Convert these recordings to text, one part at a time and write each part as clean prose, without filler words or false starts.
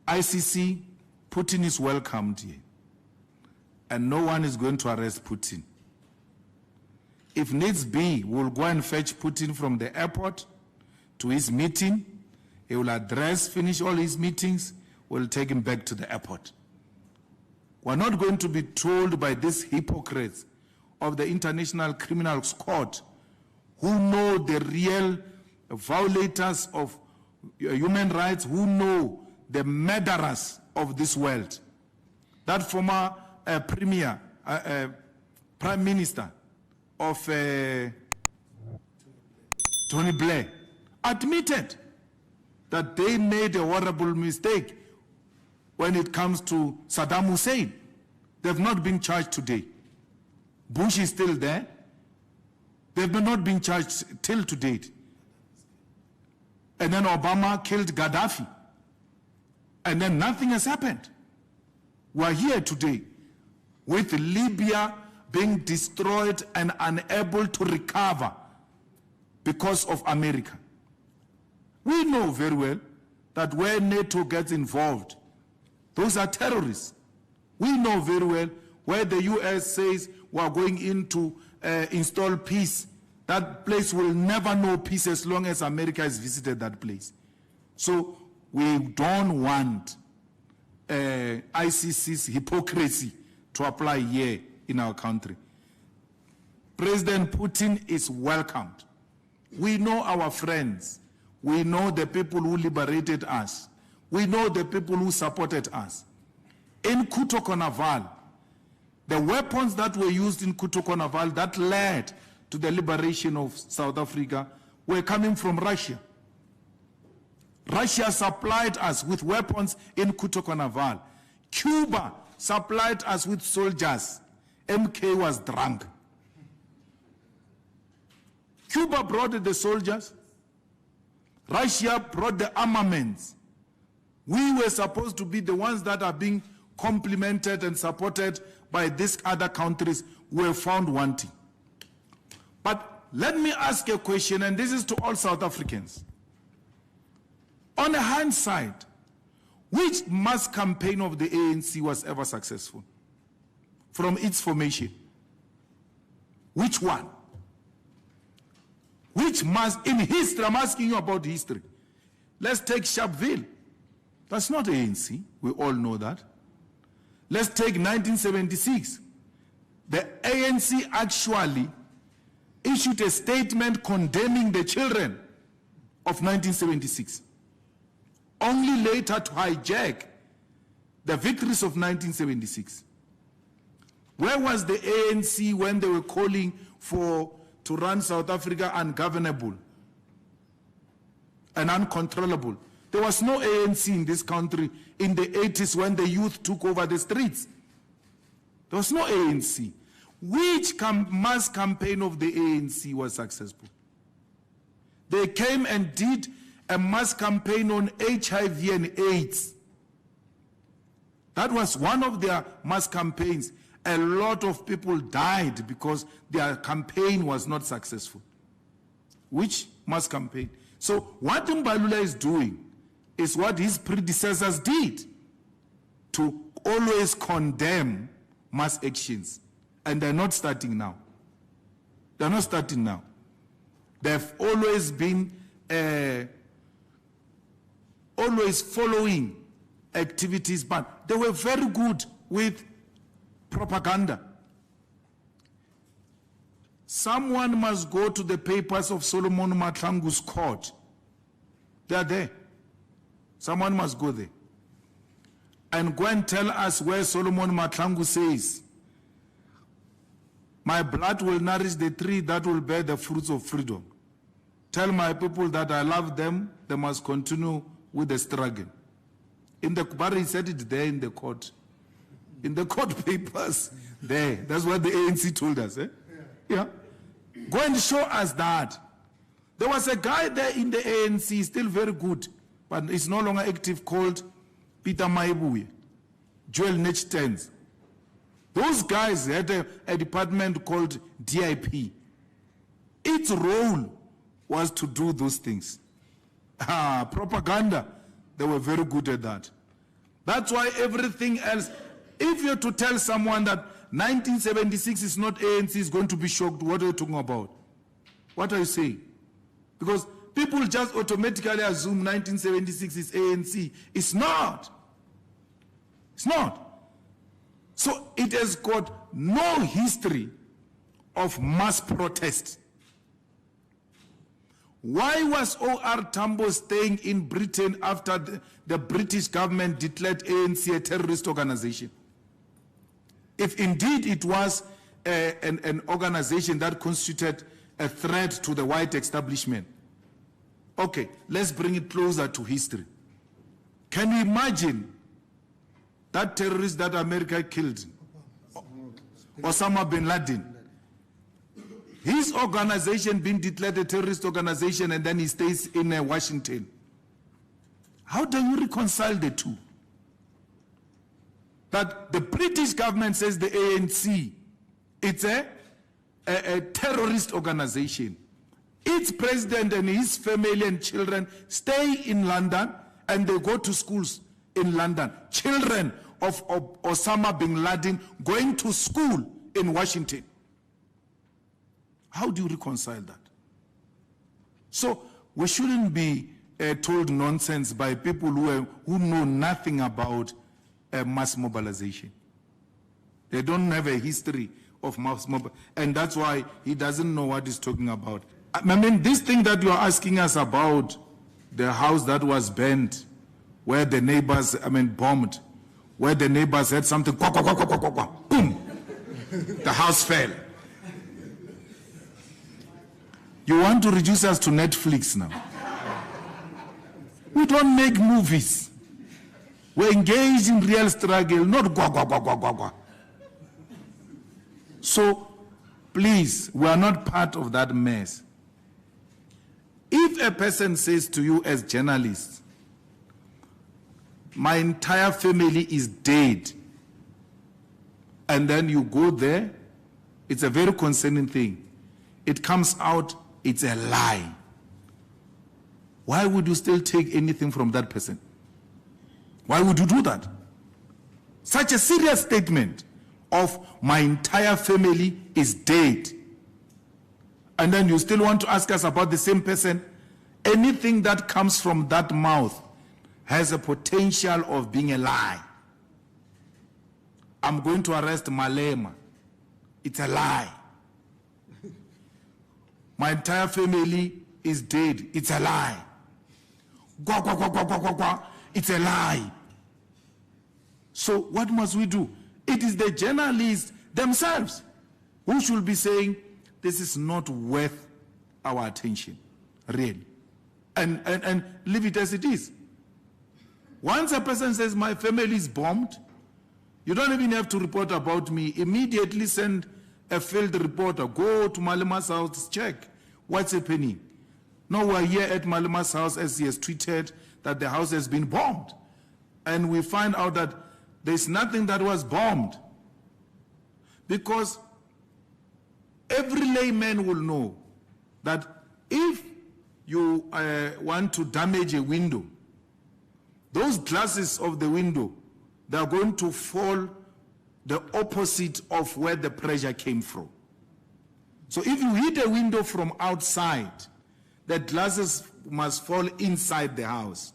ICC, Putin is welcomed here. And no one is going to arrest Putin. If needs be, we'll go and fetch Putin from the airport to his meeting. He will finish all his meetings. We'll take him back to the airport. We're not going to be told by these hypocrites of the International Criminal Court who know the real violators of human rights, who know the murderers of this world. That former Prime Minister of Tony Blair admitted that they made a horrible mistake when it comes to Saddam Hussein. They've not been charged today. Bush is still there. They've not been charged till to date. And then Obama killed Gaddafi. And then nothing has happened. We're here today with Libya being destroyed and unable to recover because of America. We know very well that where NATO gets involved, those are terrorists. We know very well where the US says we're going in to install peace. That place will never know peace as long as America has visited that place. So we don't want ICC's hypocrisy to apply here in our country. President Putin is welcomed. We know our friends. We know the people who liberated us. We know the people who supported us. In Kuto-Konaval, the weapons that were used in Kuto-Konaval that led to the liberation of South Africa were coming from Russia. Russia supplied us with weapons in Kuto-Konaval. Cuba supplied us with soldiers. MK was drunk. Cuba brought the soldiers. Russia brought the armaments. We were supposed to be the ones that are being complimented and supported by these other countries who were found wanting. But let me ask a question, and this is to all South Africans. On the hindsight, which mass campaign of the ANC was ever successful from its formation? Which one? Which mass in history? I'm asking you about history. Let's take Sharpeville. That's not ANC. We all know that. Let's take 1976. The ANC actually issued a statement condemning the children of 1976, only later to hijack the victories of 1976. Where was the ANC when they were calling to run South Africa ungovernable and uncontrollable? There was no ANC in this country in the 80s when the youth took over the streets. There was no ANC. Which mass campaign of the ANC was successful? They came and did a mass campaign on HIV and AIDS. That was one of their mass campaigns. A lot of people died because their campaign was not successful. Which mass campaign? So what Mbalula is doing is what his predecessors did, to always condemn mass actions. And they're not starting now. They're not starting now. They've always been always following activities, but they were very good with propaganda. Someone must go to the papers of Solomon Mahlangu's court. They are there. Someone must go there and go and tell us where Solomon Mahlangu says, my blood will nourish the tree that will bear the fruits of freedom. Tell my people that I love them, they must continue with the struggle. In the Kubari, he said it there in the court. In the court papers, there. That's what the ANC told us. Eh? Yeah. Go and show us that. There was a guy there in the ANC, still very good, but he's no longer active, called Peter Maibuye, Joel Nechtens. Those guys had a department called DIP. Its role was to do those things. Propaganda, they were very good at that. That's why everything else, if you're to tell someone that 1976 is not ANC, is going to be shocked. What are you talking about? What are you saying? Because people just automatically assume 1976 is ANC. It's not. It's not. So it has got no history of mass protest. Why was O.R. Tambo staying in Britain after the British government declared ANC a terrorist organization? If indeed it was an organization that constituted a threat to the white establishment. Okay, let's bring it closer to history. Can you imagine that terrorist that America killed, Osama bin Laden? His organization being declared a terrorist organization, and then he stays in Washington. How do you reconcile the two? That the British government says the ANC, it's a terrorist organization. Its president and his family and children stay in London, and they go to schools in London. Children of Osama bin Laden going to school in Washington. How do you reconcile that? So we shouldn't be told nonsense by people who know nothing about mass mobilization. They don't have a history of mass mobilization, and that's why he doesn't know what he's talking about. I mean, this thing that you are asking us about, the house that was burned, where the neighbors, bombed, where the neighbors had something, quack, quack, quack, quack, quack, quack, boom, the house fell. You want to reduce us to Netflix now? We don't make movies. We're engaged in real struggle, not gwa, gwa, gwa, gwa, gwa, gwa. So, please, we are not part of that mess. If a person says to you as journalists, my entire family is dead, and then you go there, it's a very concerning thing. It comes out, it's a lie. Why would you still take anything from that person? Why would you do that? Such a serious statement of my entire family is dead. And then you still want to ask us about the same person? Anything that comes from that mouth has a potential of being a lie. I'm going to arrest Malema. It's a lie. My entire family is dead. It's a lie. Gwa, gwa, gwa, gwa, gwa, gwa, gwa. It's a lie. So what must we do? It is the journalists themselves who should be saying, this is not worth our attention, really. And leave it as it is. Once a person says, my family is bombed, you don't even have to report about me. Immediately send a field reporter, go to Malema's house, check what's happening. Now we're here at Malema's house as he has tweeted that the house has been bombed. And we find out that there's nothing that was bombed. Because every layman will know that if you want to damage a window, those glasses of the window, they are going to fall the opposite of where the pressure came from. So if you hit a window from outside, the glasses must fall inside the house.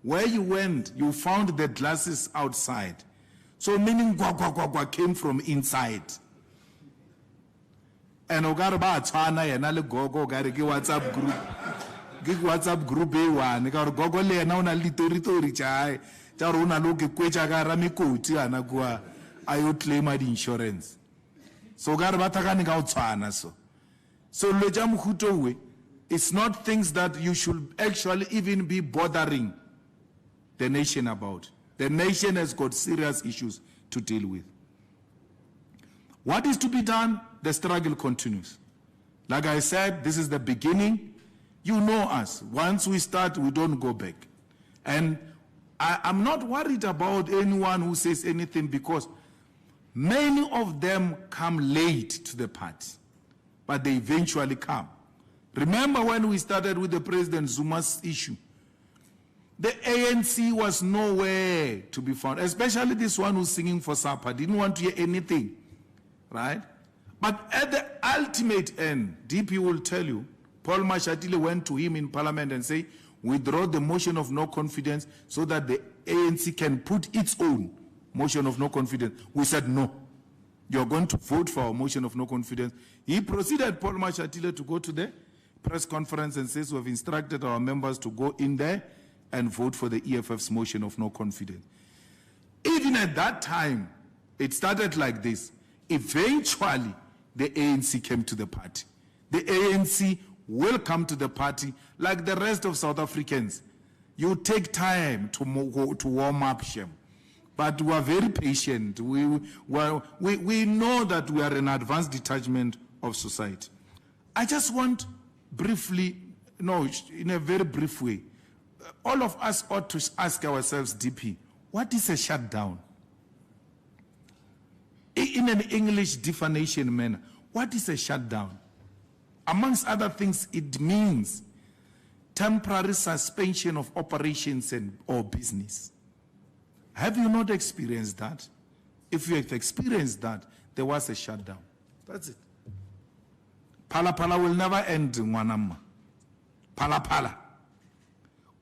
Where you went, you found the glasses outside. So meaning gwa gwa gwa gwa came from inside. And ogarba chana yena le gogo gare ke WhatsApp group. Ke WhatsApp group e one ka re gogo le yena ona le tori chae. Ja re ona lo ke kwetsa ka ra mikoti ana kwa ayo claim the insurance. So ogarba takane ka utshwana so. So le ja mhuto we, it's not things that you should actually even be bothering the nation about. The nation has got serious issues to deal with. What is to be done? The struggle continues. Like I said, this is the beginning. You know us. Once we start, we don't go back. And I'm not worried about anyone who says anything because many of them come late to the party, but they eventually come. Remember when we started with the President Zuma's issue? The ANC was nowhere to be found, especially this one who's singing for supper, didn't want to hear anything, right? But at the ultimate end, DP will tell you, Paul Mashatile went to him in Parliament and say, withdraw the motion of no confidence so that the ANC can put its own motion of no confidence. We said, no, you're going to vote for our motion of no confidence. He proceeded, Paul Mashatile, to go to the press conference and says, we have instructed our members to go in there and vote for the EFF's motion of no confidence. Even at that time, it started like this. Eventually, the ANC came to the party. The ANC will come to the party like the rest of South Africans. You take time to warm up, Shem. But we are very patient. We know that we are an advanced detachment of society. I just want briefly, in a very brief way, all of us ought to ask ourselves, DP, what is a shutdown? In an English definition manner, what is a shutdown? Amongst other things, it means temporary suspension of operations or business. Have you not experienced that? If you have experienced that, there was a shutdown. That's it. Pala Pala will never end, Mwanama. Pala Pala.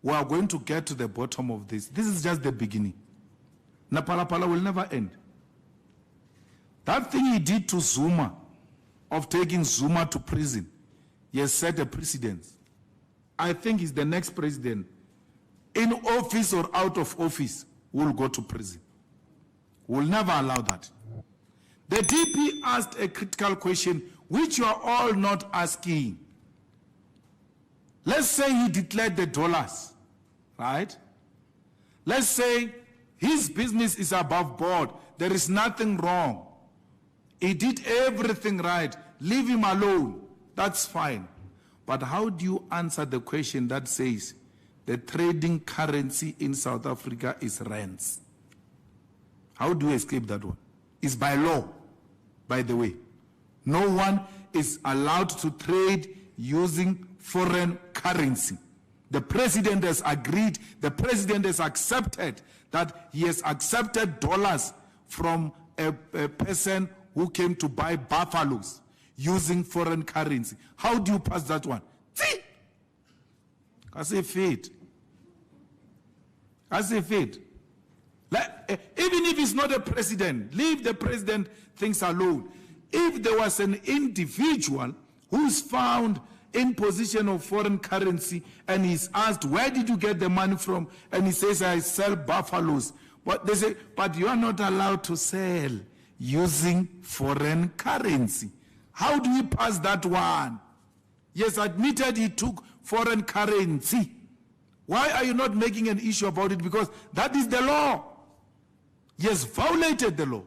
We are going to get to the bottom of this. This is just the beginning. Na Pala Pala will never end. That thing he did to Zuma, of taking Zuma to prison, he has set a precedent. I think he's the next president, in office or out of office, will go to prison. We'll never allow that. The DP asked a critical question, which you are all not asking. Let's say he declared the dollars, right? Let's say his business is above board. There is nothing wrong. He did everything right. Leave him alone. That's fine. But how do you answer the question that says the trading currency in South Africa is rands? How do you escape that one? It's by law, by the way. No one is allowed to trade using foreign currency. The president has agreed, the president has accepted that he has accepted dollars from a person who came to buy buffaloes using foreign currency. How do you pass that one? See? As a fate. As a fate. Even if he's not a president, leave the president things alone. If there was an individual who's found in possession of foreign currency and he's asked, where did you get the money from? And he says, I sell buffaloes. But they say, but you are not allowed to sell using foreign currency. How do we pass that one? Yes, admitted he took foreign currency. Why are you not making an issue about it? Because that is the law. He has violated the law.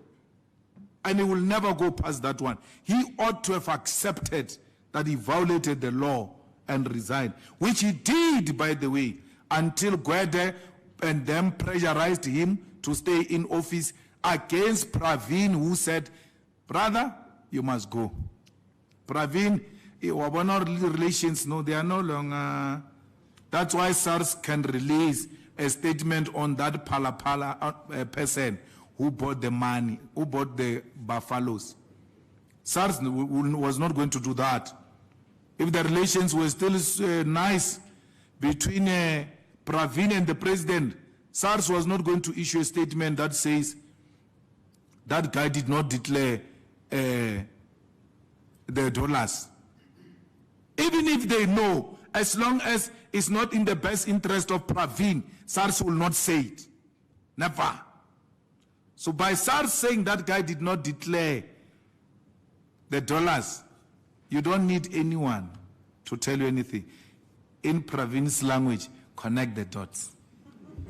And he will never go past that one. He ought to have accepted that he violated the law and resigned, which he did, by the way, until Gwede and them pressurized him to stay in office against Pravin, who said, brother, you must go. Pravin, relations, no, they are no longer. That's why SARS can release a statement on that Pala person who bought the money, who bought the buffaloes. SARS was not going to do that. If the relations were still nice between Pravin and the president, SARS was not going to issue a statement that says that guy did not declare the dollars. Even if they know, as long as it's not in the best interest of Pravin, SARS will not say it. Never. So by SARS saying that guy did not declare the dollars, you don't need anyone to tell you anything. In Pravin's language, connect the dots.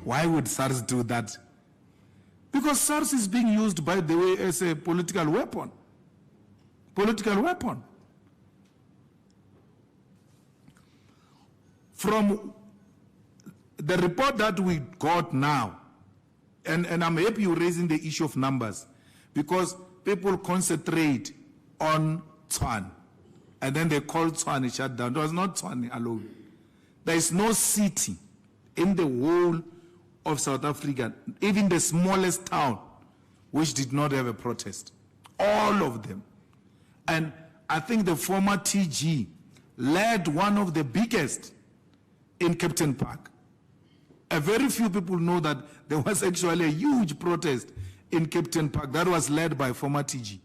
Why would SARS do that? Because SARS is being used, by the way, as a political weapon. Political weapon. From the report that we got now, and I'm happy you're raising the issue of numbers, because people concentrate on Tshwane, and then they call Tshwane shutdown. It was not Tshwane alone. There is no city in the whole of South Africa, even the smallest town, which did not have a protest. All of them. And I think the former TG led one of the biggest in Captain Park. A very few people know that there was actually a huge protest in Captain Park that was led by former TG.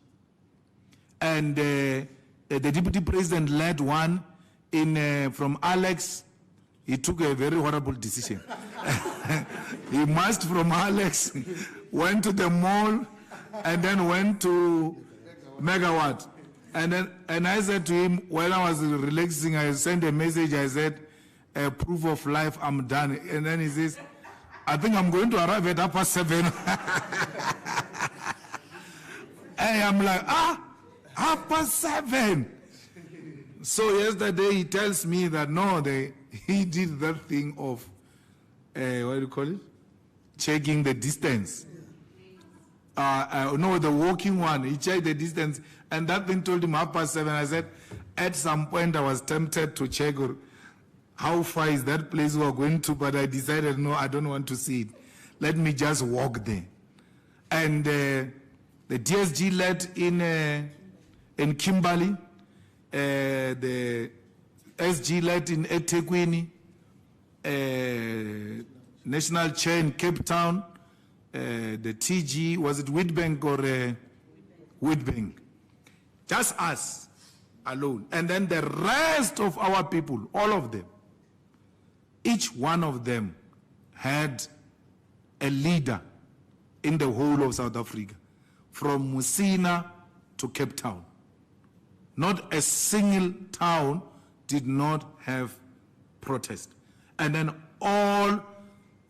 And the deputy president led one in from Alex. He took a very horrible decision. He marched from Alex, went to the mall, and then went to Megawatt. And I said to him, while I was relaxing, I sent a message, I said, proof of life, I'm done. And then he says, I think I'm going to arrive at 7:30. And I'm like, 7:30. So yesterday he tells me that no, he did that thing of, what do you call it? Checking the distance. No, the walking one. He checked the distance, and that thing told him 7:30. I said, at some point I was tempted to check how far is that place we are going to, but I decided, no, I don't want to see it. Let me just walk there. And the DSG led in Kimberley, the SG led in eThekwini, National Chair in Cape Town, the TG, was it Witbank or Witbank? Just us alone. And then the rest of our people, all of them, each one of them had a leader in the whole of South Africa, from Musina to Cape Town. Not a single town did not have protest. And then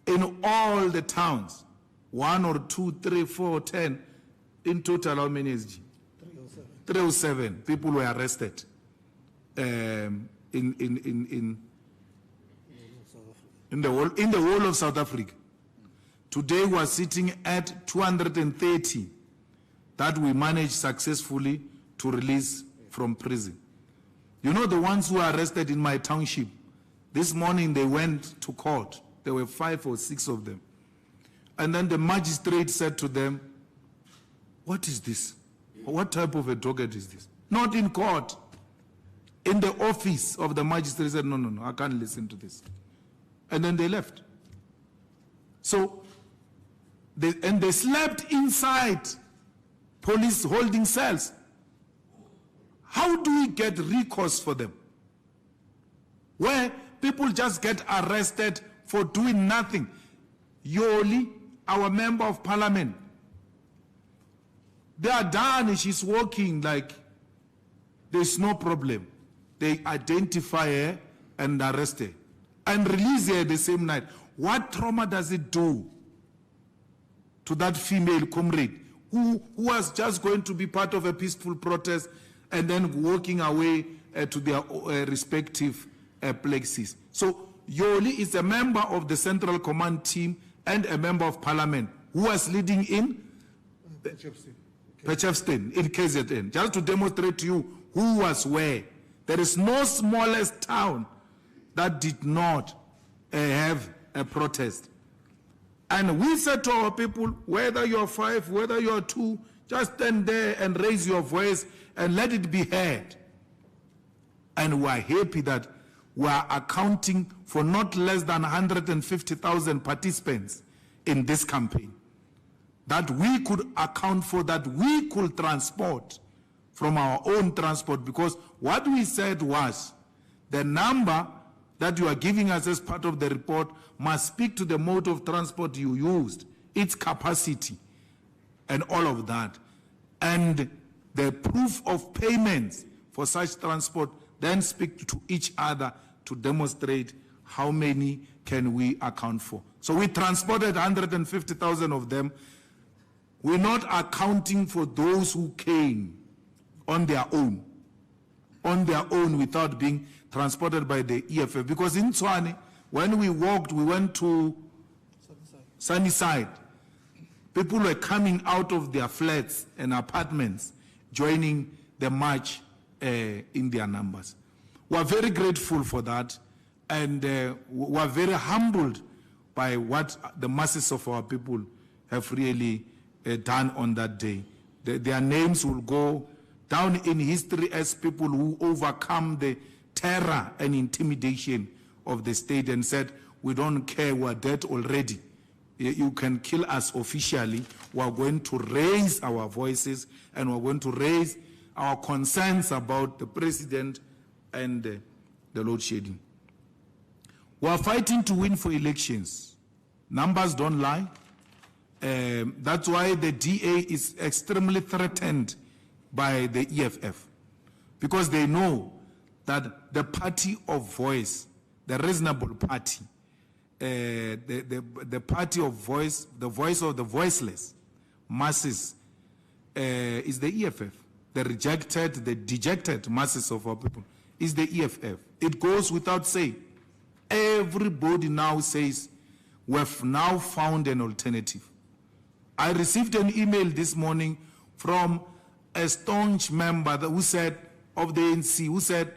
in all the towns, 1 or 2, 3, 4, 10, in total, how many SG? 307 people were arrested in the whole of South Africa. Today we are sitting at 230 that we managed successfully to release from prison. You know, the ones who are arrested in my township, this morning they went to court. There were 5 or 6 of them. And then the magistrate said to them, what is this? What type of a docket is this? Not in court. In the office of the magistrate, said, no, I can't listen to this. And then they left. So, they slept inside police holding cells. How do we get recourse for them? Where people just get arrested for doing nothing. Yoli, our member of parliament, they are done, she's walking like there's no problem. They identify her and arrest her and release her the same night. What trauma does it do to that female comrade who was just going to be part of a peaceful protest and then walking away to their respective places? So Yoli is a member of the Central Command team and a member of parliament who was leading in Pechefston in KZN, just to demonstrate to you who was where. There is no smallest town that did not have a protest. And we said to our people, whether you're 5, whether you're 2, just stand there and raise your voice and let it be heard. And we are happy that we are accounting for not less than 150,000 participants in this campaign. That we could account for, that we could transport from our own transport, because what we said was the number that you are giving us as part of the report must speak to the mode of transport you used, its capacity, and all of that. And the proof of payments for such transport then speak to each other to demonstrate how many can we account for. So we transported 150,000 of them. We're not accounting for those who came on their own without being transported by the EFF. Because in Tshwane, when we walked, we went to Sunnyside. People were coming out of their flats and apartments, joining the march in their numbers. We're very grateful for that, and we're very humbled by what the masses of our people have really done on that day. Their names will go down in history as people who overcome the terror and intimidation of the state and said, we don't care, we're dead already. You can kill us officially. We're going to raise our voices and we're going to raise our concerns about the president and the load shedding. We're fighting to win for elections. Numbers don't lie. That's why the DA is extremely threatened by the EFF, because they know that the party of voice, the reasonable party, the party of voice, the voice of the voiceless masses, is the EFF. The rejected, the dejected masses of our people is the EFF. It goes without saying. Everybody now says, we've now found an alternative. I received an email this morning from a staunch member who said, of the ANC, who said,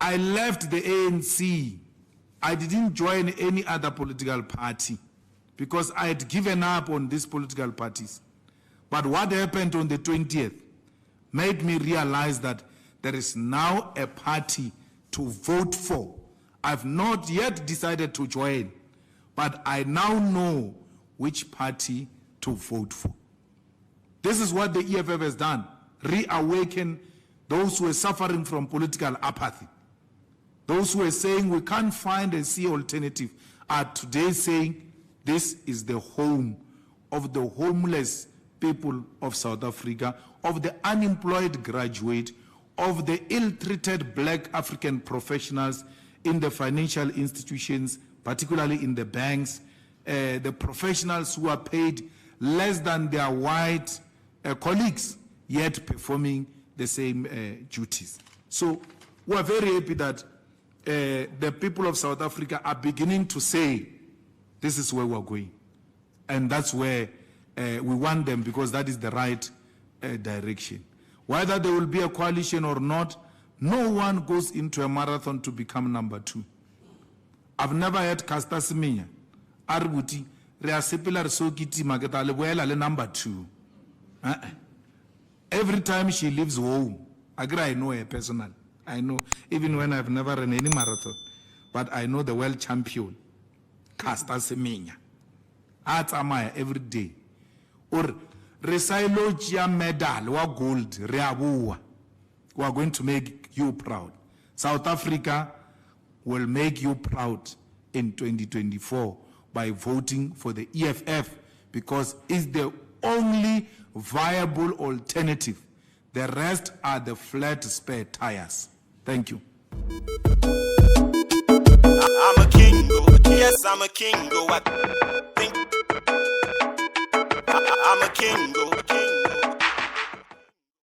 I left the ANC. I didn't join any other political party because I had given up on these political parties. But what happened on the 20th made me realize that there is now a party to vote for. I've not yet decided to join, but I now know which party to vote for. This is what the EFF has done, reawaken those who are suffering from political apathy. Those who are saying we can't find a C alternative are today saying this is the home of the homeless people of South Africa, of the unemployed graduate, of the ill-treated black African professionals in the financial institutions, particularly in the banks, the professionals who are paid less than their white colleagues, yet performing the same duties. So we are very happy that the people of South Africa are beginning to say, this is where we're going. And that's where we want them, because that is the right direction. Whether there will be a coalition or not, no one goes into a marathon to become number 2. I've never heard Caster Semenya, Arbuti, Reasepila Sokiti Mageta Lewela number 2. Every time she leaves home, I know her personally. I know, even when I've never run any marathon, but I know the world champion, Caster Semenya. Atamaya every day. Or Resailogia medal, wa gold, Reabua. We are going to make you proud. South Africa will make you proud in 2024 by voting for the EFF, because it's the only viable alternative. The rest are the flat spare tires. Thank you. I'm a king, yes, I'm a king.